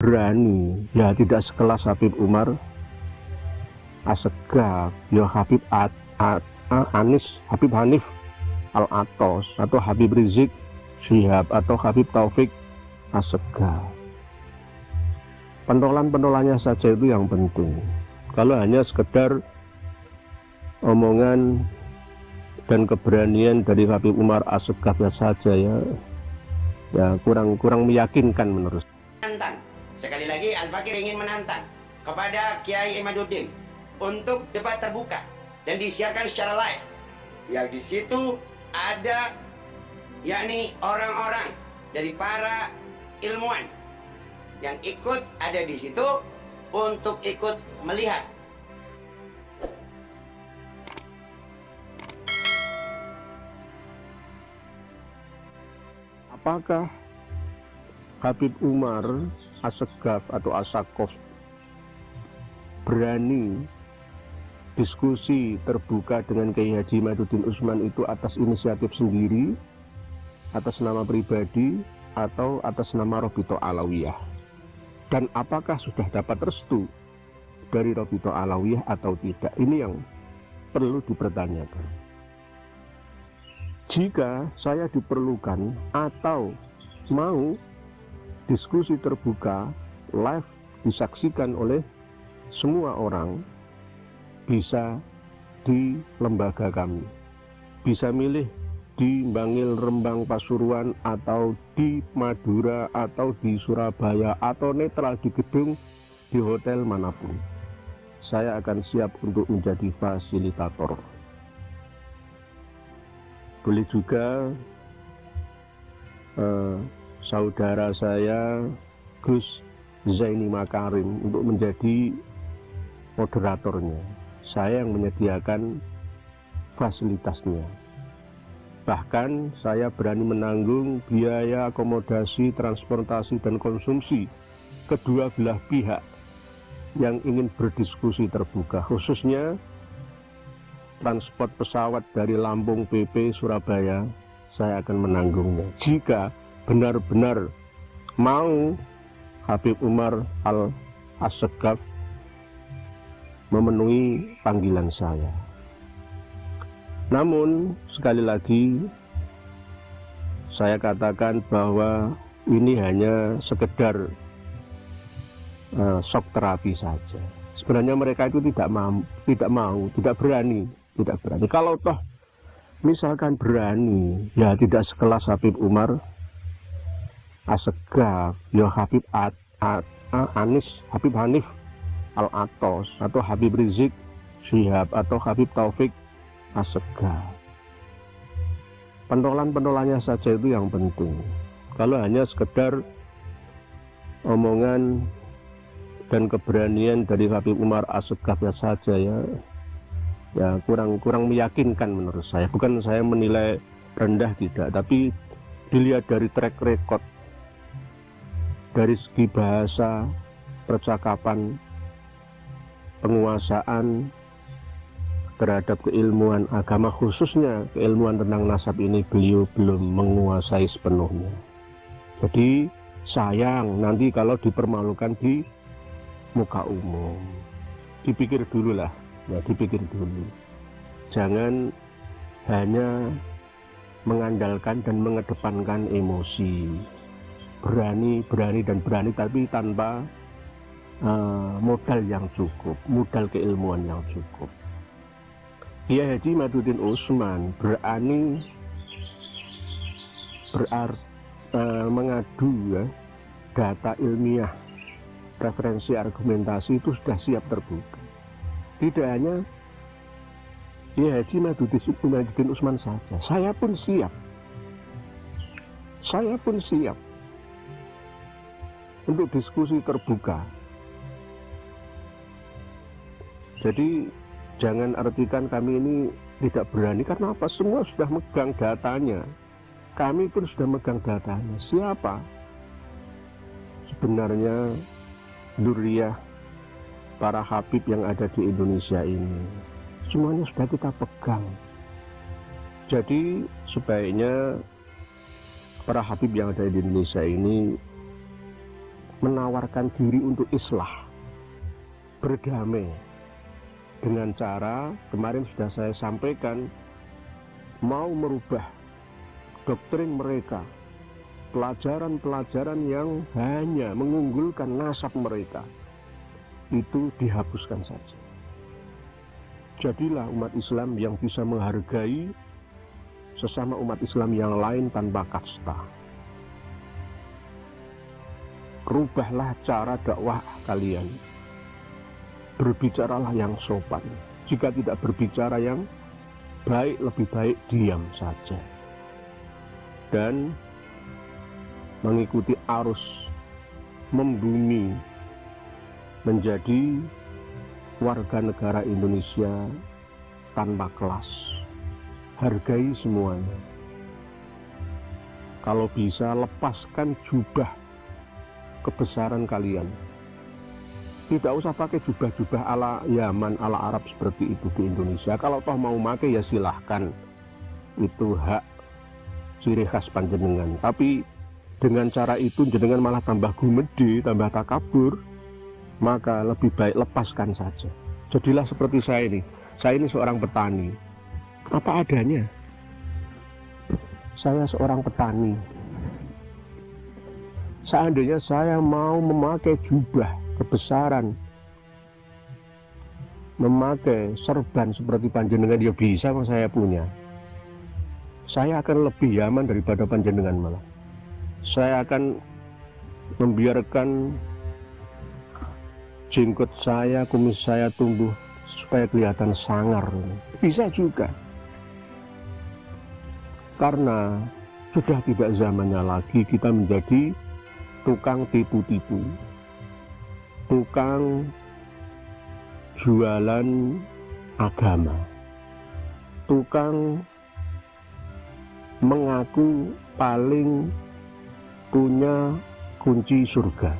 berani, ya tidak sekelas Habib Umar Assegaf, ya Habib Anis, Habib Hanif Al-Atos, atau Habib Rizik Syihab, atau Habib Taufik Assegaf. Pentolan-pentolannya saja itu yang penting. Kalau hanya sekedar omongan dan keberanian dari Habib Umar Assegaf saja, ya kurang meyakinkan menurut saya. Menantang. Sekali lagi Al-Fakir ingin menantang kepada Kiai Imaduddin untuk debat terbuka dan disiarkan secara live. Yang di situ ada yakni orang-orang dari para ilmuwan yang ikut ada di situ untuk ikut melihat. Apakah Habib Umar Assegaf atau Assakoff berani diskusi terbuka dengan Kiai Haji Imaduddin Utsman itu atas inisiatif sendiri, atas nama pribadi, atau atas nama Robito Alawiyah? Dan apakah sudah dapat restu dari Robito Alawiyah atau tidak? Ini yang perlu dipertanyakan. Jika saya diperlukan atau mau diskusi terbuka live disaksikan oleh semua orang, bisa di lembaga kami, bisa milih di Bangil, Rembang, Pasuruan, atau di Madura, atau di Surabaya, atau netral di gedung, di hotel manapun. Saya akan siap untuk menjadi fasilitator. Boleh juga saudara saya Gus Zaini Makarim untuk menjadi moderatornya. Saya yang menyediakan fasilitasnya. Bahkan saya berani menanggung biaya akomodasi, transportasi, dan konsumsi kedua belah pihak yang ingin berdiskusi terbuka, khususnya transport pesawat dari Lampung PP Surabaya. Saya akan menanggungnya jika benar-benar mau Habib Umar Assegaf memenuhi panggilan saya. Namun sekali lagi saya katakan bahwa ini hanya sekedar shock terapi saja. Sebenarnya mereka itu tidak berani. Kalau toh misalkan berani, ya tidak sekelas Habib Umar Assegaf, ya Habib Anis, Habib Hanif Al-Atos, atau Habib Rizik Syihab, atau Habib Taufik Assegaf. Pentolan-pentolannya saja itu yang penting. Kalau hanya sekedar omongan dan keberanian dari Habib Umar Assegaf saja, ya kurang meyakinkan menurut saya. Bukan saya menilai rendah, tidak, tapi dilihat dari track record, dari segi bahasa, percakapan, penguasaan terhadap keilmuan agama, khususnya keilmuan tentang nasab ini, beliau belum menguasai sepenuhnya. Jadi sayang nanti kalau dipermalukan di muka umum. Dipikir dulu lah, ya dipikir dulu. Jangan hanya mengandalkan dan mengedepankan emosi. Berani tapi tanpa modal yang cukup, modal keilmuan yang cukup. Kiai Haji Imaduddin Utsman berani mengadu, ya, data ilmiah, referensi argumentasi itu sudah siap terbuka. Tidak hanya Kiai Haji Imaduddin Utsman saja, saya pun siap untuk diskusi terbuka. Jadi jangan artikan kami ini tidak berani, karena apa? Semua sudah megang datanya. Kami pun sudah megang datanya. Siapa sebenarnya dzurriyyah para habib yang ada di Indonesia ini? Semuanya sudah kita pegang. Jadi sebaiknya para habib yang ada di Indonesia ini menawarkan diri untuk islah, berdamai dengan cara kemarin sudah saya sampaikan, mau merubah doktrin mereka, pelajaran-pelajaran yang hanya mengunggulkan nasab mereka, itu dihapuskan saja. Jadilah umat Islam yang bisa menghargai sesama umat Islam yang lain tanpa kasta. Rubahlah cara dakwah kalian. Berbicaralah yang sopan. Jika tidak berbicara yang baik, lebih baik diam saja. Dan mengikuti arus membumi menjadi warga negara Indonesia tanpa kelas. Hargai semuanya. Kalau bisa, lepaskan jubah kebesaran kalian. Tidak usah pakai jubah-jubah ala Yaman, ala Arab seperti itu di Indonesia. Kalau toh mau pakai ya silahkan. Itu hak ciri khas panjenengan. Tapi dengan cara itu jenengan malah tambah gumede, tambah takabur. Maka lebih baik lepaskan saja. Jadilah seperti saya ini. Saya ini seorang petani. Apa adanya. Saya seorang petani. Seandainya saya mau memakai jubah kebesaran, memakai serban seperti panjenengan, ya bisa, saya punya. Saya akan lebih Yaman daripada panjenengan malah. Saya akan membiarkan jenggot saya, kumis saya tumbuh supaya kelihatan sangar. Bisa juga. Karena sudah tidak zamannya lagi kita menjadi tukang tipu-tipu, tukang jualan agama, tukang mengaku paling punya kunci surga,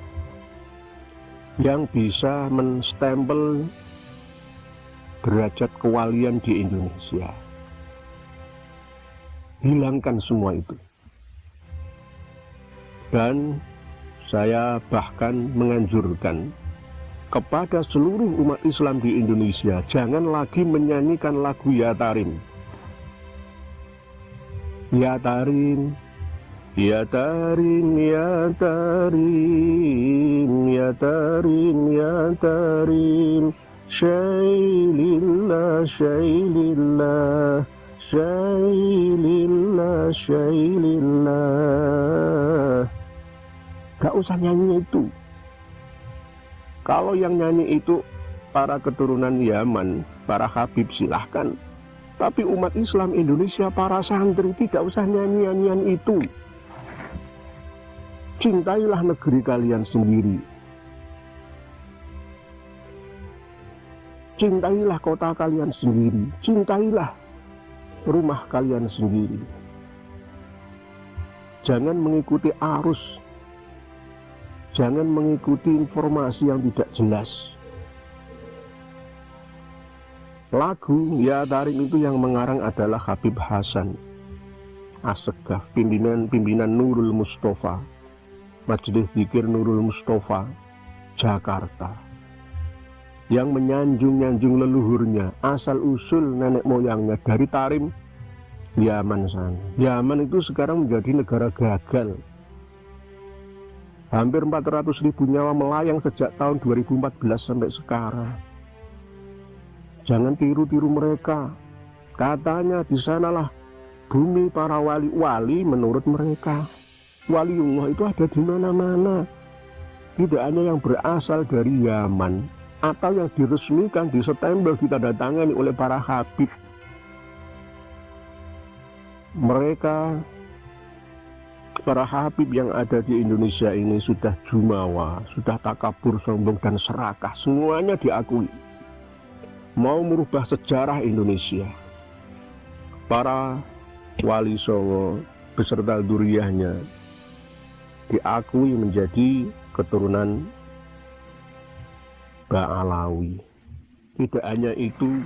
yang bisa menstempel derajat kewalian di Indonesia. Hilangkan semua itu. Dan saya bahkan menganjurkan kepada seluruh umat Islam di Indonesia, jangan lagi menyanyikan lagu Ya Tarim. Ya Tarim, Ya Tarim, Ya Tarim, Ya Tarim, Ya Tarim, Syailillah, Syailillah, Syailillah, Syailillah. Gak usah nyanyi itu. Kalau yang nyanyi itu para keturunan Yaman, para Habib, silahkan. Tapi umat Islam Indonesia, para santri, tidak usah nyanyi-nyanyian itu. Cintailah negeri kalian sendiri. Cintailah kota kalian sendiri. Cintailah rumah kalian sendiri. Jangan mengikuti arus. Jangan mengikuti informasi yang tidak jelas. Lagu Ya Tarim itu yang mengarang adalah Habib Hasan Assegaf, pimpinan Nurul Mustafa, Majelis Zikir Nurul Mustafa, Jakarta, yang menyanjung-nyanjung leluhurnya, asal usul nenek moyangnya dari Tarim, Yaman sana. Yaman itu sekarang menjadi negara gagal. Hampir 400.000 nyawa melayang sejak tahun 2014 sampai sekarang. Jangan tiru-tiru mereka. Katanya di sanalah bumi para wali-wali menurut mereka. Waliullah itu ada di mana-mana. Tidak hanya yang berasal dari Yaman atau yang diresmikan, disestempel, ditandatangani oleh para habib. Mereka, para habib yang ada di Indonesia ini sudah jumawa, sudah takabur, sombong, dan serakah. Semuanya diakui. Mau merubah sejarah Indonesia. Para wali Songo beserta duriyahnya diakui menjadi keturunan Ba'alawi. Tidak hanya itu,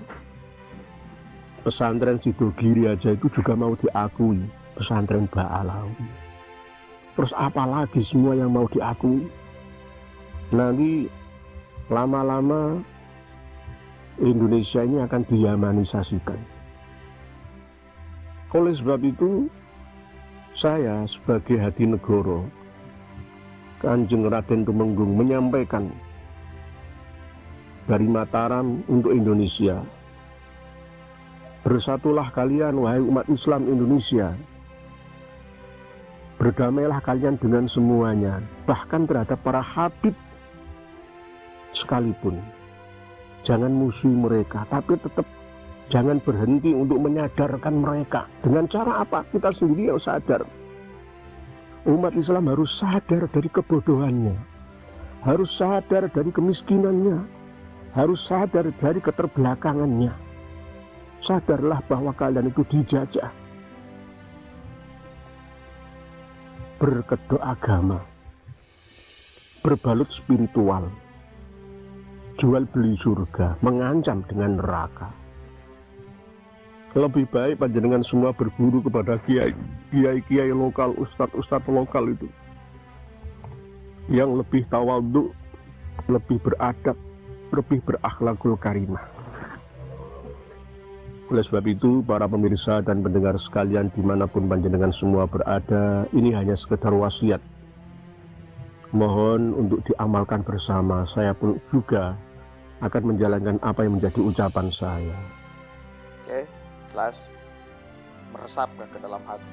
pesantren Sidogiri aja itu juga mau diakui pesantren Ba'alawi. Terus apalagi semua yang mau diakui? nanti lama-lama Indonesia ini akan diyamanisasikan. Oleh sebab itu, saya sebagai hadi negoro, Kanjeng Raden Tumenggung menyampaikan dari Mataram untuk Indonesia, bersatulah kalian wahai umat Islam Indonesia, berdamailah kalian dengan semuanya, bahkan terhadap para habib sekalipun. Jangan musuhi mereka, tapi tetap jangan berhenti untuk menyadarkan mereka. Dengan cara apa? Kita sendiri yang sadar. Umat Islam harus sadar dari kebodohannya, harus sadar dari kemiskinannya, harus sadar dari keterbelakangannya. Sadarlah bahwa kalian itu dijajah. Berkedok agama, berbalut spiritual, jual beli surga, mengancam dengan neraka. Lebih baik panjenengan semua berguru kepada kiai lokal, ustadz lokal itu yang lebih tawadhu, lebih beradab, lebih berakhlakul karimah. Oleh sebab itu, para pemirsa dan pendengar sekalian dimanapun panjenengan semua berada, ini hanya sekedar wasiat. Mohon untuk diamalkan bersama. Saya pun juga akan menjalankan apa yang menjadi ucapan saya. Oke, jelas. Meresap ke dalam hati.